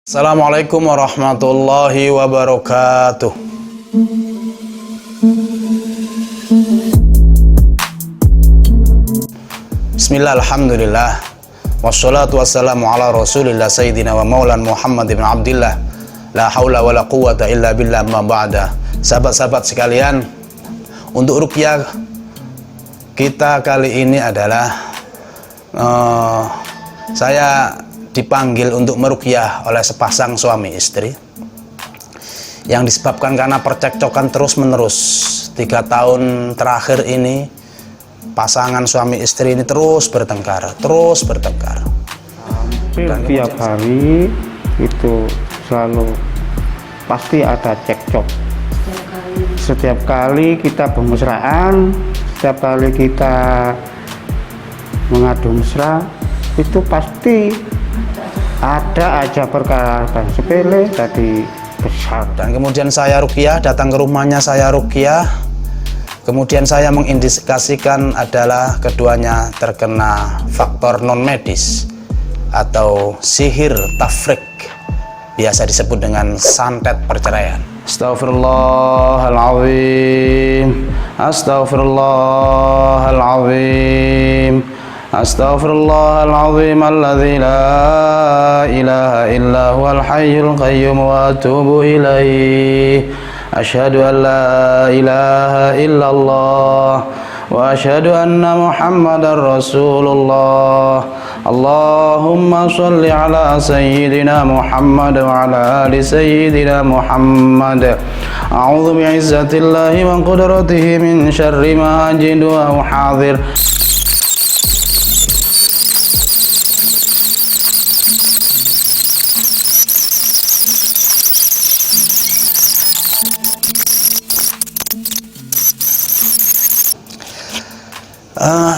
Assalamualaikum warahmatullahi wabarakatuh. Bismillah, alhamdulillah, wassalatu wassalamu ala rasulillah sayyidina wa maulan Muhammad ibn Abdillah, la hawla wa la quwata illa billah, ma ba'da. Sahabat-sahabat sekalian, untuk ruqyah kita kali ini adalah saya dipanggil untuk meruqyah oleh sepasang suami istri yang disebabkan karena percekcokan terus menerus. 3 tahun terakhir ini pasangan suami istri ini terus bertengkar. Hampir tiap hari itu selalu pasti ada cekcok. Setiap kali kita bermesraan, setiap kali kita mengadu mesra, itu pasti ada aja perkara sepele tadi besar. Dan kemudian saya ruqyah, datang ke rumahnya, saya ruqyah. Kemudian saya mengindikasikan adalah keduanya terkena faktor non medis atau sihir tafrik, biasa disebut dengan santet perceraian. Astaghfirullahaladzim, astaghfirullahaladzim, astaghfirullahaladzim, alladzi la ilaha illa huwal hayyul qayyum wa atubu ilaih. Asyhadu an la ilaha illallah wa asyhadu anna Muhammadar Rasulullah. Allahumma sholli ala sayyidina Muhammad wa ala ali sayyidina Muhammad. A'udzu bi'izzatillahi wa qudratihi min syarri ma ajidu wa hadir.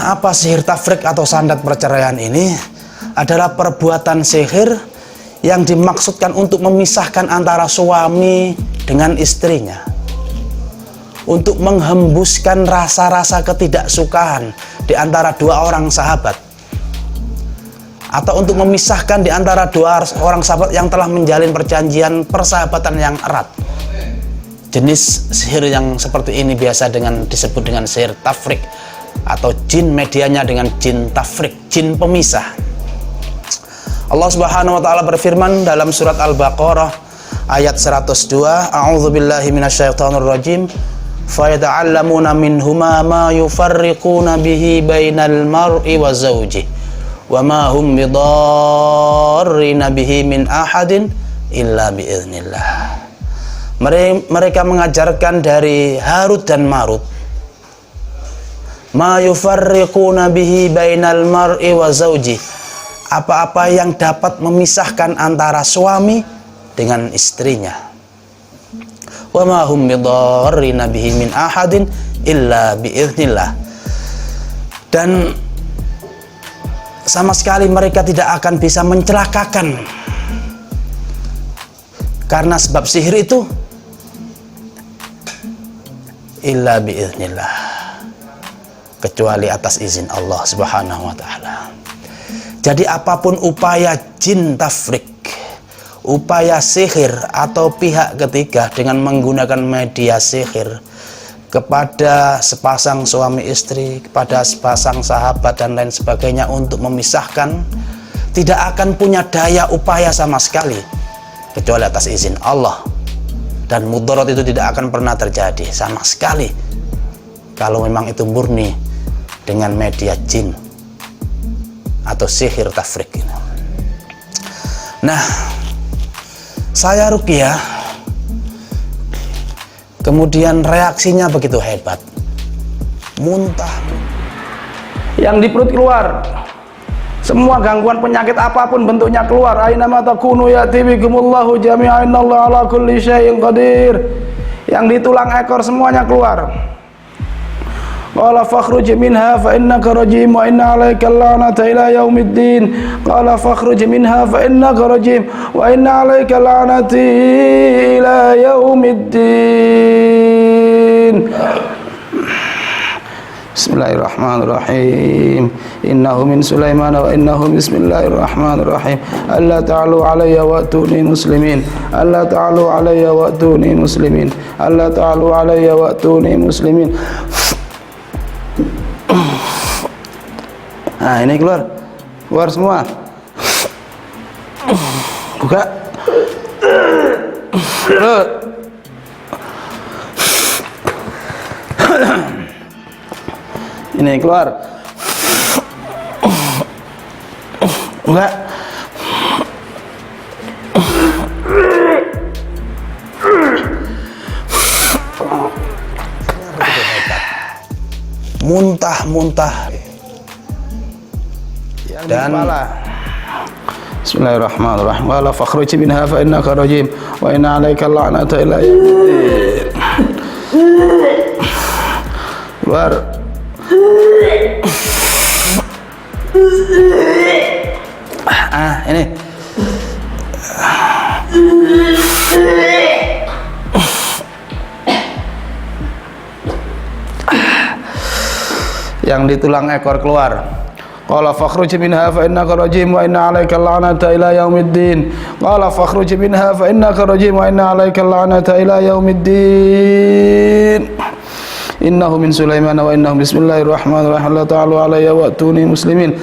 Apa sihir tafrik atau santet perceraian ini? Adalah perbuatan sihir yang dimaksudkan untuk memisahkan antara suami dengan istrinya, untuk menghembuskan rasa-rasa ketidaksukaan di antara dua orang sahabat, atau untuk memisahkan di antara dua orang sahabat yang telah menjalin perjanjian persahabatan yang erat. Jenis sihir yang seperti ini biasa disebut dengan sihir tafrik, atau jin medianya dengan jin tafrik, jin pemisah. Allah Subhanahu wa taala berfirman dalam surat Al-Baqarah ayat 102, a'udzubillahi minasyaitonir rajim, fa yata'allamuna minhuma ma yufarriquna bihi bainal mar'i wa zawjihi wa ma hum bidarrina bihi min ahadin illa biiznillah. Mereka mengajarkan dari Harut dan Marut ma yufarriquna bihi bainal mar'i wa zawji, apa-apa yang dapat memisahkan antara suami dengan istrinya. Wa ma hum bidarrina bihi min ahadin illa biiznillah. Dan sama sekali mereka tidak akan bisa mencelakakan karena sebab sihir itu illa biiznillah, kecuali atas izin Allah Subhanahu wa ta'ala. Jadi apapun upaya jin tafrik, upaya sihir atau pihak ketiga dengan menggunakan media sihir kepada sepasang suami istri, kepada sepasang sahabat dan lain sebagainya untuk memisahkan, tidak akan punya daya upaya sama sekali kecuali atas izin Allah. Dan mudarat itu tidak akan pernah terjadi sama sekali kalau memang itu murni dengan media jin atau sihir tafrik. Nah, saya ruqyah, kemudian reaksinya begitu hebat, muntah, yang di perut keluar, semua gangguan penyakit apapun bentuknya keluar. Aina ma takunu ya'ti bikumullahu jami'an, innallaha ala kulli syai'in qadir. Yang di tulang ekor semuanya keluar. Qala fakhruj minha fa innaka rajim wa inna 'alaika la'nata ila yaumiddin. Qala fakhruj minha fa innaka rajim wa inna 'alaika la'nati ila yaumiddin. Bismillahirrahmanirrahim. Innahu min Sulaiman wa innahu bismillahirrahmanirrahim. Alla ta'alu alayya wa'tuni muslimin. Alla ta'alu alayya wa'tuni muslimin. Alla ta'alu alayya wa'tuni muslimin. Nah, ini keluar. Keluar semua. Buka. Ini keluar. Buka. Muntah-muntah dan Bismillahirrahmanirrahim. Wala fakhruj minha fa innaka rajim wa inna 'alaika la'nata ila yaumiddin. Keluar. Ini yang di tulang ekor keluar. Qala fakhruj minha fa innaka rajim wa inna 'alaika la'nata ila yaumiddin. Qala fakhruj minha fa innaka rajim wa inna 'alaika la'nata ila yaumiddin. Innahu min Sulaiman wa innahu bismillahirrahmanirrahim. La ta'alu alayya wa'tuni muslimin.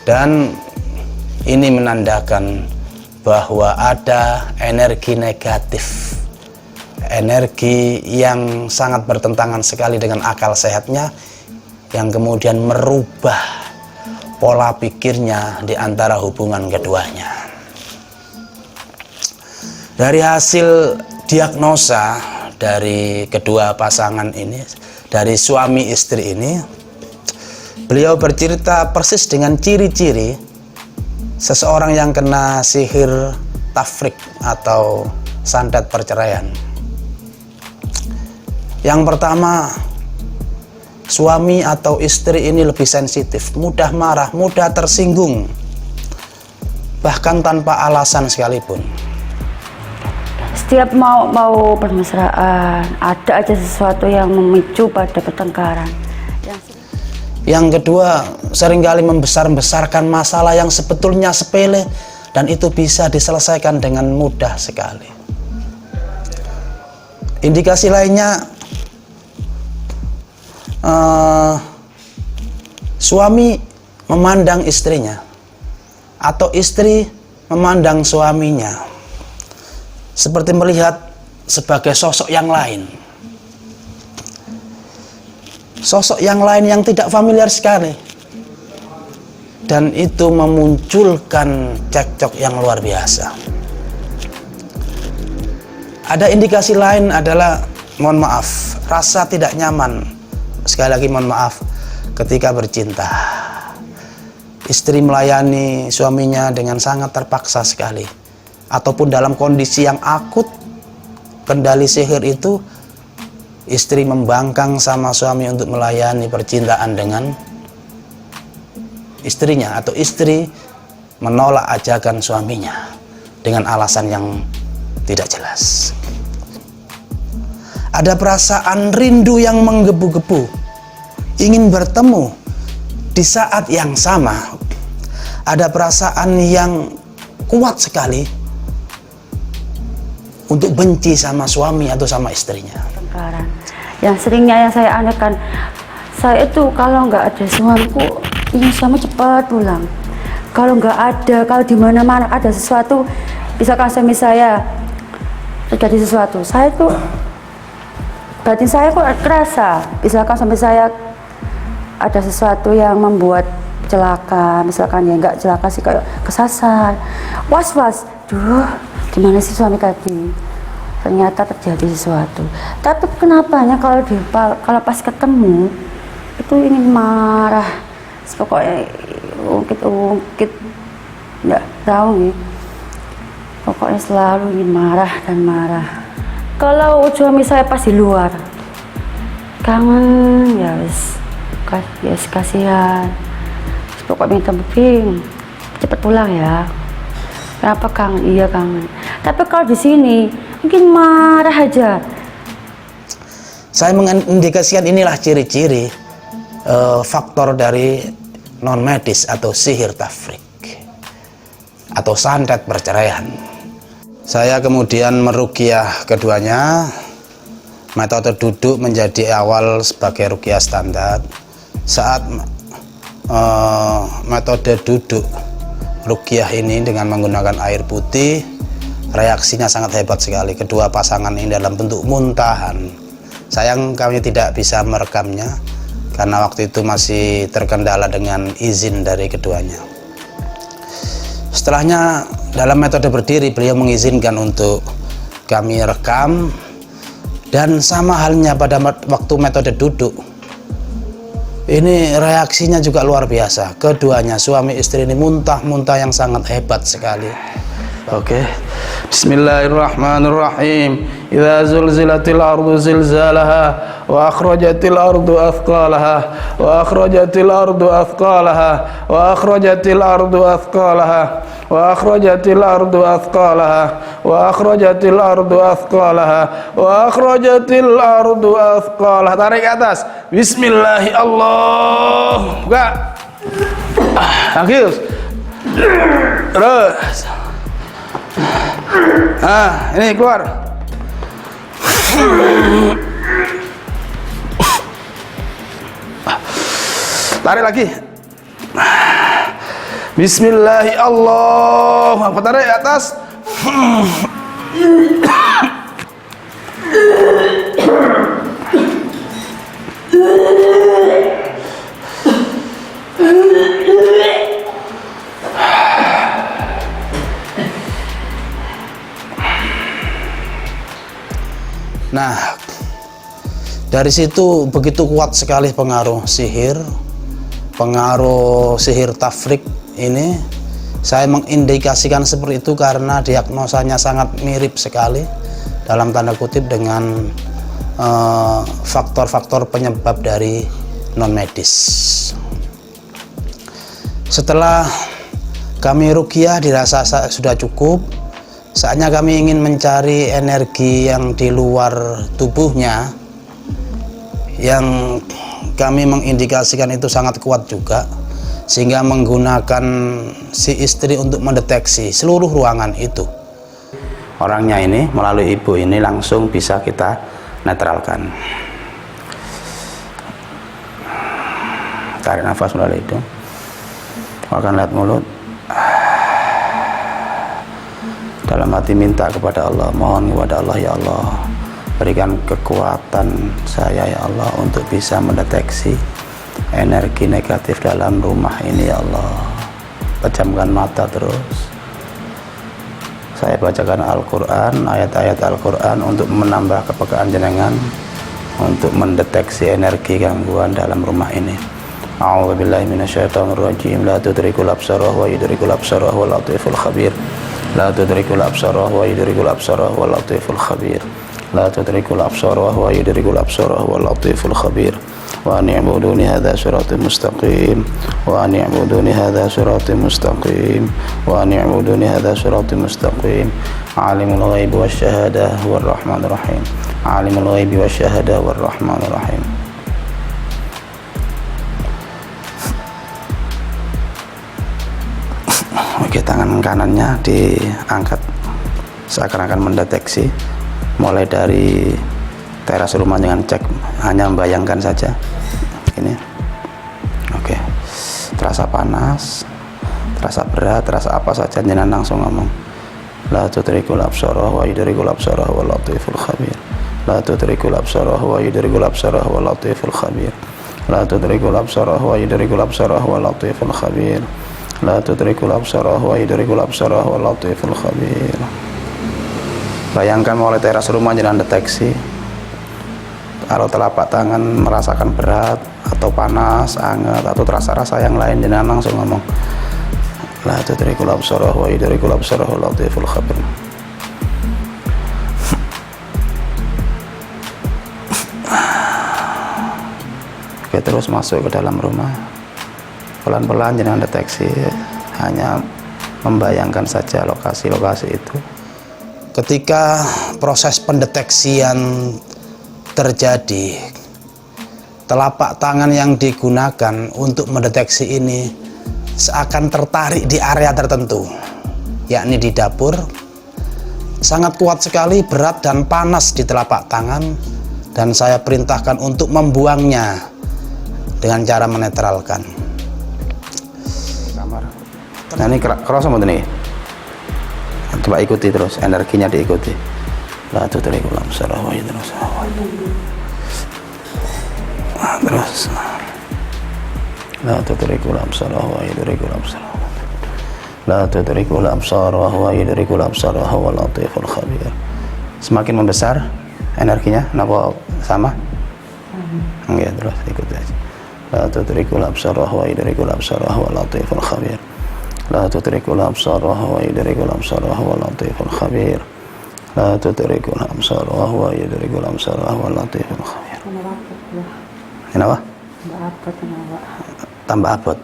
Dan ini menandakan bahwa ada energi negatif, energi yang sangat bertentangan sekali dengan akal sehatnya, yang kemudian merubah pola pikirnya di antara hubungan keduanya. Dari hasil diagnosa dari kedua pasangan ini, dari suami istri ini, beliau bercerita persis dengan ciri-ciri seseorang yang kena sihir tafrik atau santet perceraian. Yang pertama, suami atau istri ini lebih sensitif, mudah marah, mudah tersinggung, bahkan tanpa alasan sekalipun. Setiap mau bermesraan, ada aja sesuatu yang memicu pada pertengkaran. Yang kedua, seringkali membesar-besarkan masalah yang sebetulnya sepele dan itu bisa diselesaikan dengan mudah sekali. Indikasi lainnya, suami memandang istrinya atau istri memandang suaminya seperti melihat sebagai sosok yang lain. Sosok yang lain yang tidak familiar sekali. Dan itu memunculkan cekcok yang luar biasa. Ada indikasi lain adalah, mohon maaf, rasa tidak nyaman. Sekali lagi mohon maaf, ketika bercinta. Istri melayani suaminya dengan sangat terpaksa sekali. Ataupun dalam kondisi yang akut, kendali sihir itu, istri membangkang sama suami untuk melayani percintaan dengan istrinya, atau istri menolak ajakan suaminya dengan alasan yang tidak jelas. Ada perasaan rindu yang menggebu-gebu, ingin bertemu di saat yang sama. Ada perasaan yang kuat sekali untuk benci sama suami atau sama istrinya. Yang seringnya yang saya anehkan, saya itu kalau nggak ada suamiku, ingin suami cepat pulang. Kalau nggak ada, kalau di mana-mana ada sesuatu, misalkan suami saya terjadi sesuatu, saya itu batin saya kok kerasa. Misalkan sampai saya ada sesuatu yang membuat celaka, misalkan ya nggak celaka sih, kayak kesasar, was-was, duh, gimana sih suami tadi? Ternyata terjadi sesuatu. Tapi kenapanya kalau pas ketemu itu ingin marah, pokoknya ungkit, nggak tahu nih. Pokoknya selalu ingin marah dan marah. Kalau suami saya pas di luar, kangen, ya wis kasihan. pokoknya minta Bing cepet pulang ya. Kenapa kangen? Iya kangen. Tapi kalau di sini mungkin marah aja. Saya mengindikasikan inilah ciri-ciri faktor dari non medis atau sihir tafrik atau santet perceraian. Saya kemudian meruqyah keduanya. Metode duduk menjadi awal sebagai ruqyah standar. Saat metode duduk ruqyah ini dengan menggunakan air putih, reaksinya sangat hebat sekali. Kedua pasangan ini dalam bentuk muntahan. Sayang kami tidak bisa merekamnya karena waktu itu masih terkendala dengan izin dari keduanya. Setelahnya dalam metode berdiri beliau mengizinkan untuk kami rekam, dan sama halnya pada waktu metode duduk ini reaksinya juga luar biasa. Keduanya suami istri ini muntah-muntah yang sangat hebat sekali. Oke. Bismillahirrahmanirrahim. Idza zulzilatil ardu zilzalaha wa akhrajatil ardu athqalaha wa akhrajatil ardu athqalaha wa akhrajatil ardu athqalaha wa akhrajatil ardu athqalaha wa akhrajatil ardu athqalaha wa akhrajatil ardu athqalaha. Tarik ke atas. Bismillahi Allah. Buka. Terus. Ini keluar. Tarik lagi. Bismillahi Allah. Tarik ke atas. Nah, dari situ begitu kuat sekali pengaruh sihir tafrik ini. Saya mengindikasikan seperti itu karena diagnosanya sangat mirip sekali dalam tanda kutip dengan faktor-faktor penyebab dari non medis. Setelah kami ruqyah dirasa sudah cukup, saatnya kami ingin mencari energi yang di luar tubuhnya, yang kami mengindikasikan itu sangat kuat juga, sehingga menggunakan si istri untuk mendeteksi seluruh ruangan itu. Orangnya ini melalui ibu ini langsung bisa kita netralkan. Tarik nafas melalui hidung, akan lihat mulut. Dalam hati minta kepada Allah, mohon kepada Allah, ya Allah berikan kekuatan saya ya Allah untuk bisa mendeteksi energi negatif dalam rumah ini ya Allah. Pejamkan mata terus. Saya bacakan Al-Quran, ayat-ayat Al-Quran untuk menambah kepekaan jenengan untuk mendeteksi energi gangguan dalam rumah ini. A'udzubillahi minasyaitonirrajim. La tudrikul absara wa yudrikul absara wal latiful khabir. La tudrikul absara wa yudrikul absara wal latiful khabir. La tudrikul absara wa yudrikul absara wal latiful khabir. Wa an i'buduni hadza siratun mustaqim. Wa an i'buduni hadza siratun mustaqim. Wa an i'buduni hadza siratun mustaqim. Alimul ghaibi wasyahadah huwar rahmanur rahim. Alimul ghaibi wasyahadah huwar rahmanur rahim. Oke, tangan kanannya diangkat seakan-akan mendeteksi, mulai dari teras rumah dengan cek, hanya membayangkan saja ini. Oke, terasa panas, terasa berat, terasa apa saja, jangan langsung ngomong la tudrikul absara wa yudrikul absara wal latiful khabir. La tudrikul absara wa yudrikul absara wal latiful khabir. La tudrikul absara wa yudrikul absara wal latiful khabir. La tudrikul absara wa yudrikul absara wal latiful khabir. Bayangkan mulai teras rumah jangan deteksi. Kalau telapak tangan merasakan berat atau panas, hangat atau terasa rasa yang lain, jangan langsung ngomong la tudrikul absara wa yudrikul absara wal latiful khabir. Oke, terus masuk ke dalam rumah. pelan-pelan jenengan deteksi, hanya membayangkan saja lokasi-lokasi itu. Ketika proses pendeteksian terjadi, telapak tangan yang digunakan untuk mendeteksi ini seakan tertarik di area tertentu, yakni di dapur. Sangat kuat sekali, berat dan panas di telapak tangan, dan saya perintahkan untuk membuangnya dengan cara menetralkan. Nah ini kerasa mau nih, coba ikuti terus, energinya diikuti. La tutrikulam salah wa terus. Terus. La tutrikulam salah wa yudrikul absar. La tudrikul absar wa huwa yudrikul absar wa huwa latiful khabir. Semakin membesar energinya, napa sama? Enggak, terus ikuti aja. La tudrikul absar wa huwa yudrikul absar wa huwa latiful khabir. La tudrikul absar wa huwa yudrikul absar wa huwa latiful khabir. La tudrikul absar wa huwa yudrikul absar wa huwa latiful khabir. Kenapa? Tambah abot.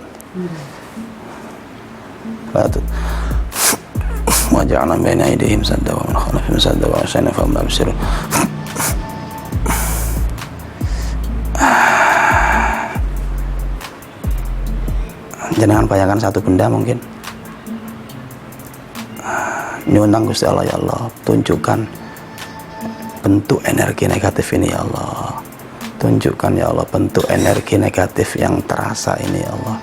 Wa ja'alna baina aydihim sadda wa min khalfihim sadda wa aghshayna fahum la yubsirun. Jangan bayangkan satu benda mungkin. Nyunang Gusti Allah, ya Allah, tunjukkan bentuk energi negatif ini, ya Allah. Tunjukkan, ya Allah, bentuk energi negatif yang terasa ini, ya Allah.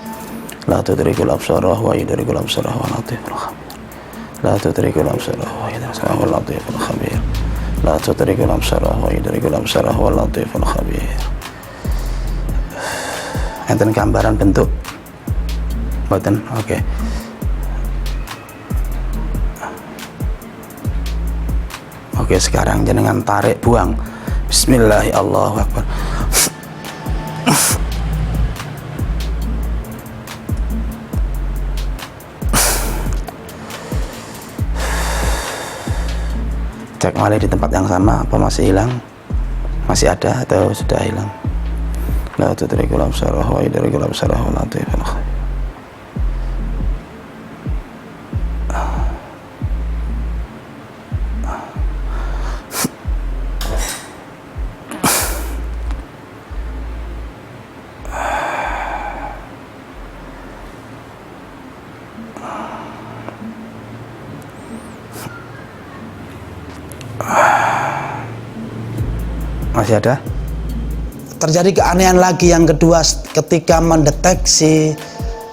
La tudrikul absar wa huwa yudrikul absar wa huwa latiful khabir. La tudrikul absar wa huwa yudrikul latiful khabir. La tudrikul absar wa huwa yudrikul absar wa huwa latiful khabir. Enten gambaran bentuk. Boten, oke. Oke, sekarang jenengan tarik, buang. Bismillahirrahmanirrahim. Allahu Akbar. Cek malih di tempat yang sama, apa masih hilang? Masih ada atau sudah hilang? La tudrikul absar wa huwa yudrikul absar wa huwa latiful khabir. Masih ada? Terjadi keanehan lagi yang kedua ketika mendeteksi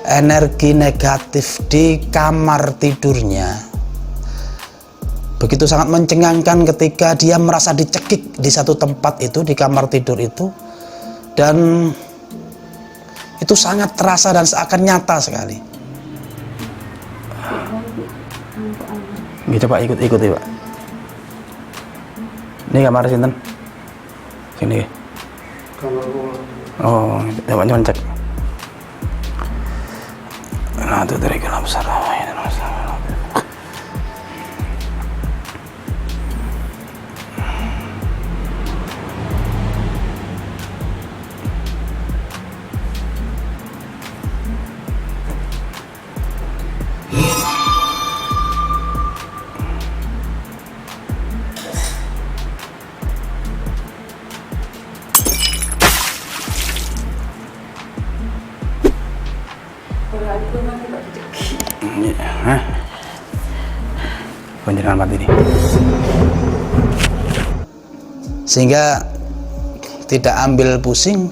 energi negatif di kamar tidurnya. Begitu sangat mencengangkan ketika dia merasa dicekik di satu tempat itu, di kamar tidur itu, dan itu sangat terasa dan seakan nyata sekali. Coba ikuti Pak. Ini kamar sinten? Sini. Oh, coba cek. Nah, itu dari kelam sarah. Panjenengan mati ini. Sehingga tidak ambil pusing,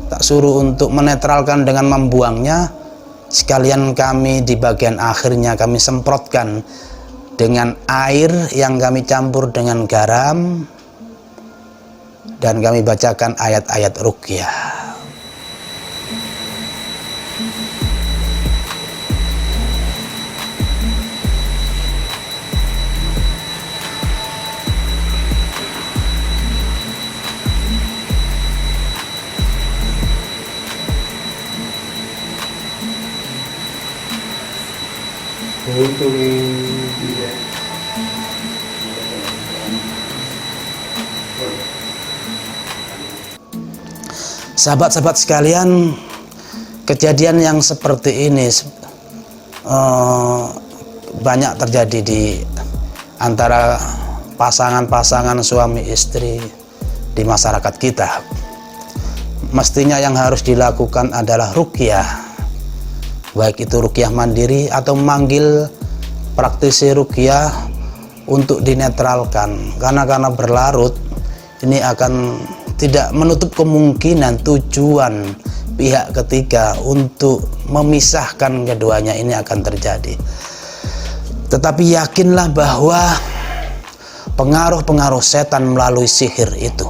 tak suruh untuk menetralkan dengan membuangnya. Sekalian kami di bagian akhirnya kami semprotkan dengan air yang kami campur dengan garam, dan kami bacakan ayat-ayat ruqyah. Sahabat-sahabat sekalian, kejadian yang seperti ini banyak terjadi di antara pasangan-pasangan suami istri di masyarakat kita. Mestinya yang harus dilakukan adalah ruqyah, baik itu ruqyah mandiri atau memanggil praktisi ruqyah untuk dinetralkan, karena berlarut ini akan tidak menutup kemungkinan tujuan pihak ketiga untuk memisahkan keduanya ini akan terjadi. Tetapi yakinlah bahwa pengaruh-pengaruh setan melalui sihir itu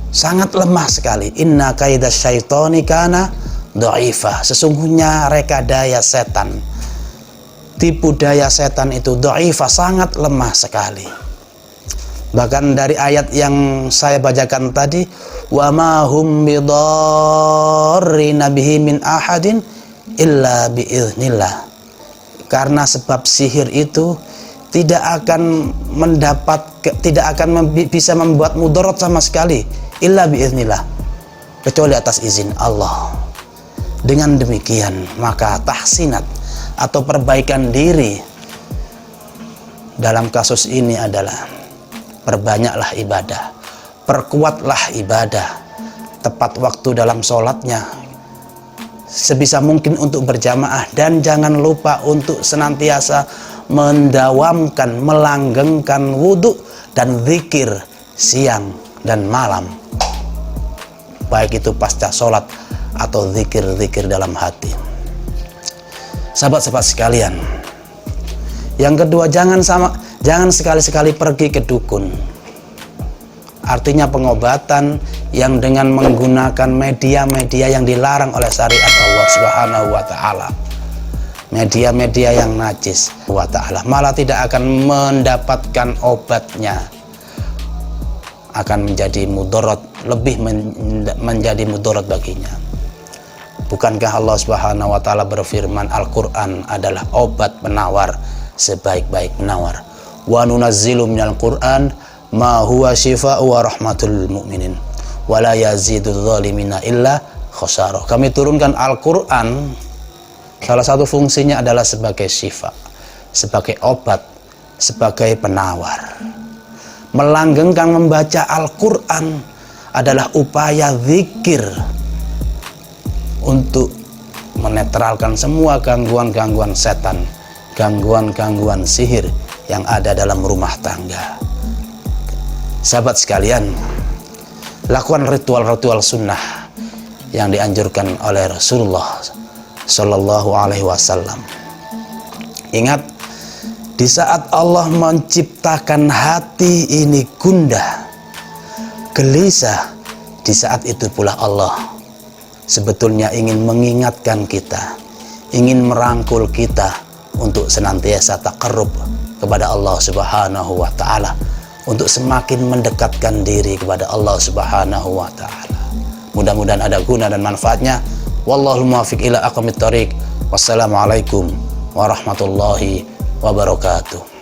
sangat lemah sekali. Inna kaida syaitoni kana dhaifah. Sesungguhnya reka daya setan, tipu daya setan itu dhaifah, sangat lemah sekali. Bahkan dari ayat yang saya bacakan tadi, wa ma hum bidarrina bihi min ahadin illa biiznillah. Karena sebab sihir itu tidak akan bisa membuat mudarat sama sekali, illa biiznillah, kecuali atas izin Allah. Dengan demikian maka tahsinat atau perbaikan diri dalam kasus ini adalah perbanyaklah ibadah, perkuatlah ibadah, tepat waktu dalam sholatnya, sebisa mungkin untuk berjamaah, dan jangan lupa untuk senantiasa mendawamkan, melanggengkan wudhu dan zikir siang dan malam, baik itu pasca sholat atau zikir-zikir dalam hati. Sahabat-sahabat sekalian, yang kedua, jangan sekali-sekali pergi ke dukun. Artinya pengobatan yang dengan menggunakan media-media yang dilarang oleh syariat Allah Subhanahu wa taala. Media-media yang najis wa taala, malah tidak akan mendapatkan obatnya. Akan menjadi mudarat, lebih menjadi mudarat baginya. Bukankah Allah Subhanahu wa taala berfirman, Al-Qur'an adalah obat penawar sebaik-baik penawar. Wa nunazzilu minal Qur'an ma huwa shifaa'u wa rahmatul mu'minin wa la yazidudz zalimina illa khasara. Kami turunkan Al-Qur'an, salah satu fungsinya adalah sebagai syifa, sebagai obat, sebagai penawar. Melanggengkan membaca Al-Qur'an adalah upaya zikir untuk menetralkan semua gangguan-gangguan setan, gangguan-gangguan sihir yang ada dalam rumah tangga. Sahabat sekalian, lakukan ritual-ritual sunnah yang dianjurkan oleh Rasulullah Shallallahu Alaihi Wasallam. Ingat, di saat Allah menciptakan hati ini gundah, gelisah, di saat itu pula Allah sebetulnya ingin mengingatkan kita, ingin merangkul kita untuk senantiasa taqarrub kepada Allah Subhanahu wa taala, untuk semakin mendekatkan diri kepada Allah Subhanahu wa taala. Mudah-mudahan ada guna dan manfaatnya. Wallahul muwaffiq ila aqwamit thoriq. Wassalamualaikum warahmatullahi wabarakatuh.